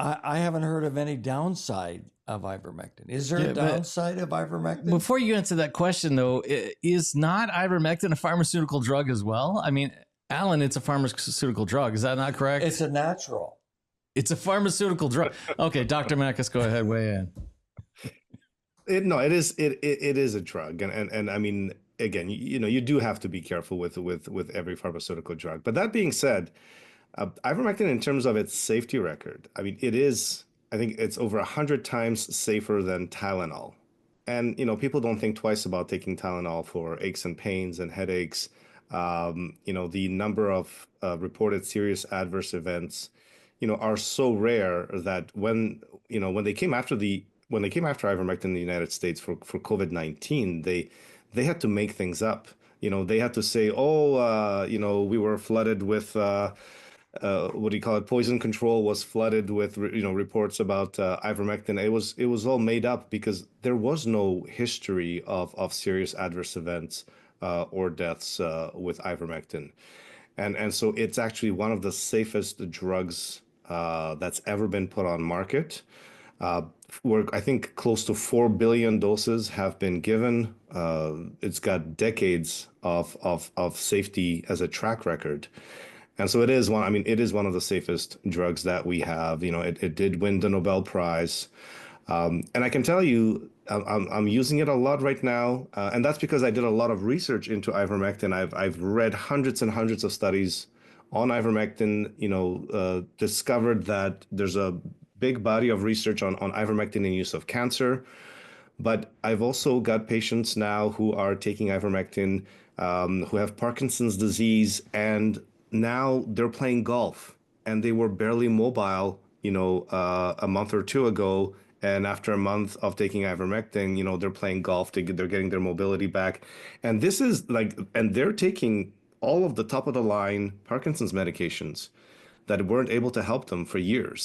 I haven't heard of any downside of ivermectin. Is there a downside of ivermectin? Before you answer that question, though, is not ivermectin a pharmaceutical drug as well? I mean, Alan, it's a pharmaceutical drug. Is that not correct? It's a natural. It's a pharmaceutical drug. Okay, Dr. Makis, go ahead, weigh in. It is a drug, and I mean, again, you do have to be careful with every pharmaceutical drug. But that being said, ivermectin, in terms of its safety record, I mean, I think it's over 100 times safer than Tylenol. And, people don't think twice about taking Tylenol for aches and pains and headaches. The number of reported serious adverse events, are so rare that when they came after ivermectin in the United States for COVID-19, they had to make things up. They had to say, we were flooded with what do you call it? Poison control was flooded with reports about ivermectin. It was all made up because there was no history of serious adverse events or deaths with ivermectin, and so it's actually one of the safest drugs that's ever been put on market. Where I think close to 4 billion doses have been given. It's got decades of safety as a track record. And so it is one of the safest drugs that we have. It did win the Nobel Prize. And I can tell you, I'm using it a lot right now. And that's because I did a lot of research into ivermectin. I've read hundreds and hundreds of studies on ivermectin, discovered that there's a big body of research on ivermectin in use of cancer. But I've also got patients now who are taking ivermectin, who have Parkinson's disease, and now they're playing golf, and they were barely mobile, a month or two ago. And after a month of taking ivermectin, they're playing golf. They're getting their mobility back. And this is and they're taking all of the top of the line Parkinson's medications that weren't able to help them for years.